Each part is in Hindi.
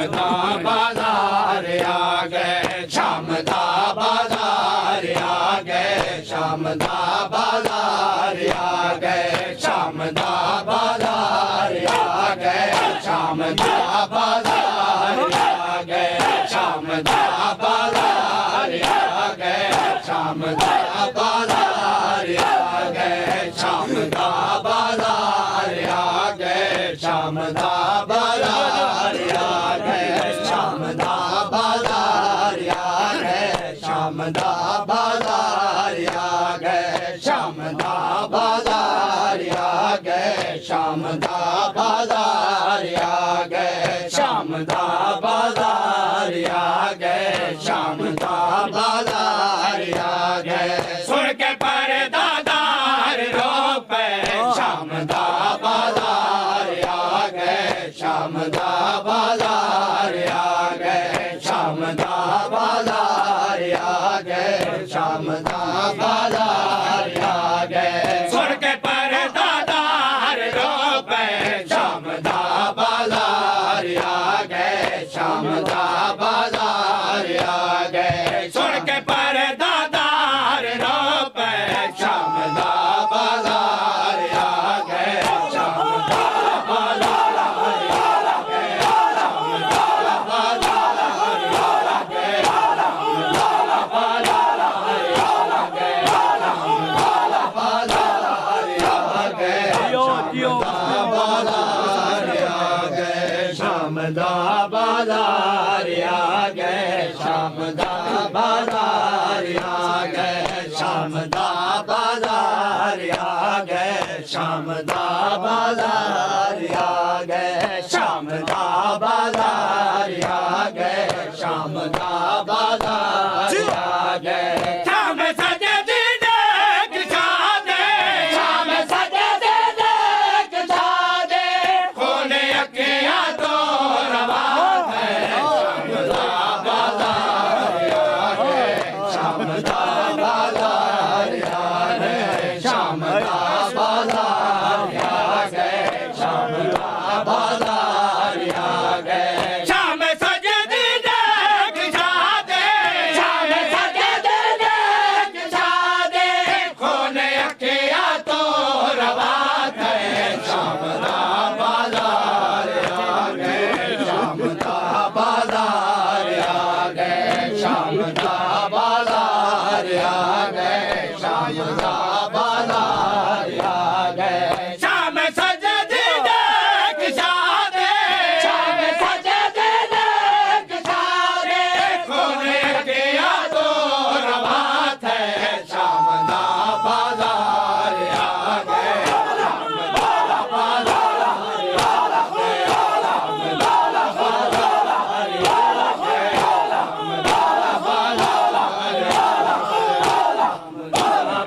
दा बाजार आ गए, शाम दा बाजार आ गए, शाम दा बाजार आ गए, शाम दा बाजार आ गए, शाम दा बाजार आ गए, शाम दा बाजार आ गए, शाम दा बाजार आ गए, शाम दा बाजार आ गए, शाम दा बाजार आ गए, शाम दा बाजार आ गए, शाम दा बाजार आ गए, शाम दा बाजार आ गए, शाम दा बाजार आ गए, शाम दा बाजार आ गए, शाम दा बाजार आ गए। सुन के परदादार रो पे, शाम दा बाजार आ गए, शाम दा बाजार आ गए, शाम दा बाजार आ गए, शाम दा बाजार आ गए। सुन के परदादार रो पे, शाम दा बाजार आ गए, शाम दा बाजार आ गए। सुन के परदादार रो पे, शाम दा बाजार आ गए, शाम दा बाजार आ गए, शाम दा बाजार आ गए, शाम दा बाजार आ गए, शाम दा बाजार आ गए, शाम दा बाजार आ गए, शाम दा बाजार आ गए, शाम दा बाजार आ गए, शाम दा बाजार आ गए, शाम दा बाजार आ गए, शाम दा बाजार आ गए। शाम सजे दिन खिचा दे, शाम सजे दिन खिचा दे, खोले अखियां तो रवा है, शाम दा बाजार आ गए, शाम दा बाजार आ गए, शाम दा बाजार आ गए, शाम दा बाजार आ गए। शाम सजे दिन खिचा दे, शाम सजे दिन खिचा दे, खोले अखियां तो रवा है, शाम दा बाजार आ गए, शाम दा बाजार आ गए, शाम दा बाजार आ गए, शाम दा बाजार आ गए। शाम सजे दिन खिचा दे, शाम सजे दिन खिचा दे, खोले अखियां तो रवा है, शाम दा बाजार आ गए, शाम दा बाजार आ गए, शाम दा बाजार आ गए, शाम दा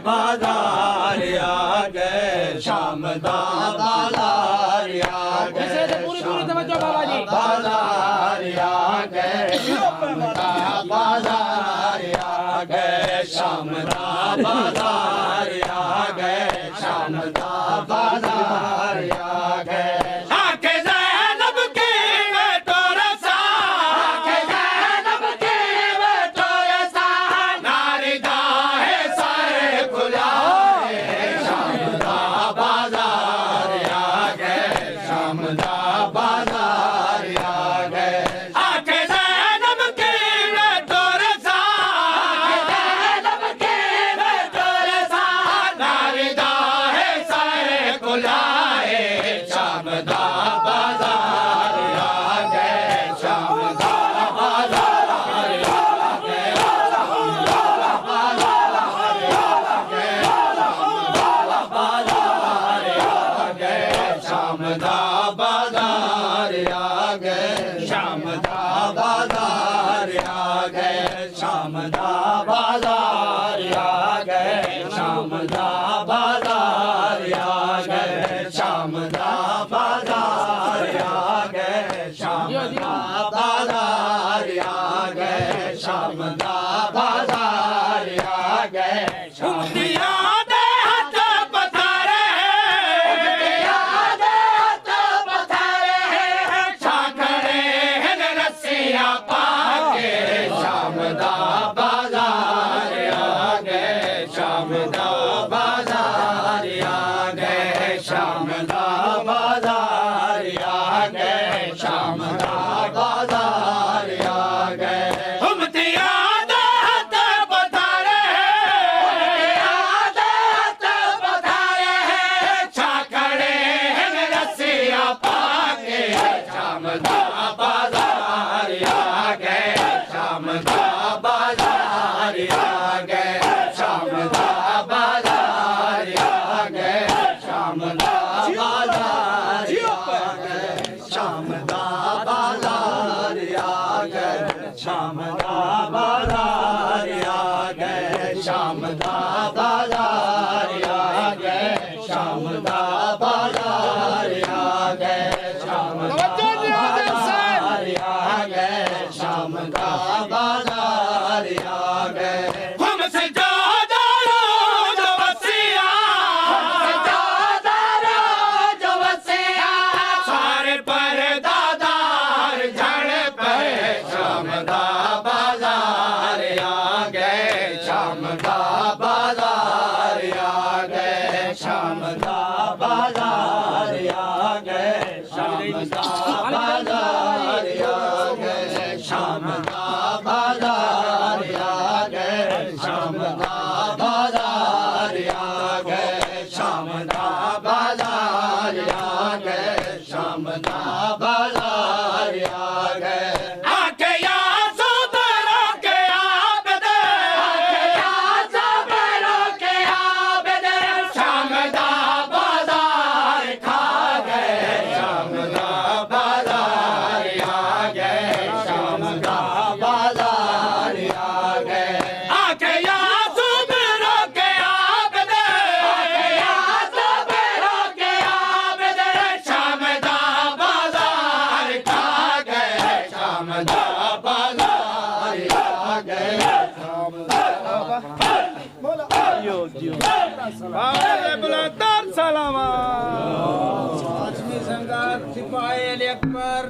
बाजार आ गए, शाम दा बाजार आ गए, पूरी तवज्जो बाबा जी। बाजार आ गए, शाम दा बाजार आ गए, शाम दा बाजार आ गए, शाम दा बाजार आ गए। आंखें ज़ैनब की वे तोरसा, आंखें ज़ैनब की वे तोरसा, नारिदा है सारे खुला है, शाम दा बाजार आ गए, शाम दा बाजार आ गए। आंखें ज़ैनब की वे तोरसा, आंखें ज़ैनब की वे तोरसा, नारिदा है सारे खुला है, शाम दा बाजार आ गए, शाम दा बाजार आ गए, शाम दा बाजार आ गए, शाम दा बाजार आ गए, शाम दा बाजार आ गए, शाम दा बाजार आ गए, शाम दा बाजार आ गए, शाम दा बाजार आ गए, शाम दा बाजार आ गए, शाम दा बाजार आ गए, शाम दा बाजार आ गए, शाम दे हाथ पथारे, दे हाथ पथारे, छाखड़े हैं शाम दा बाजार आ गए शाम दा बाजार आ गए शाम दा बाजार आ गए शाम दा बाजार आ गए शाम दा बाजार आ गए शाम दा बाजार आ गए शाम दा बाजार आ गए शाम दा बाजार आ गए शाम दा बाजार आ गए शाम दा बाजार आ गए हमसे ज्यादा जो बसिया जो बसिया सारे परदादार झड़ पे शाम दा बाजार आ गए शाम दा बाजार आ गए शाम दा बाजार आ गए शाम दा बाजार आ गए शाम दा बाजार आ गए शाम दा बाजार आ गए शाम दा बाजार आ गए शाम दा बाजार आ गए आके या सुबरो के आबदे आके या सुबरो के आबदे शाम दा बाजार खा गए शाम दा बाजार आ गए शाम दा बाजार आ गए आके या सुबरो के आबदे आके या सुबरो के आबदे शाम दा बाजार खा गए शाम दा बाजार आ गए शाम बुलंदर सलामा आजमी संगार सिपाही अली अकबर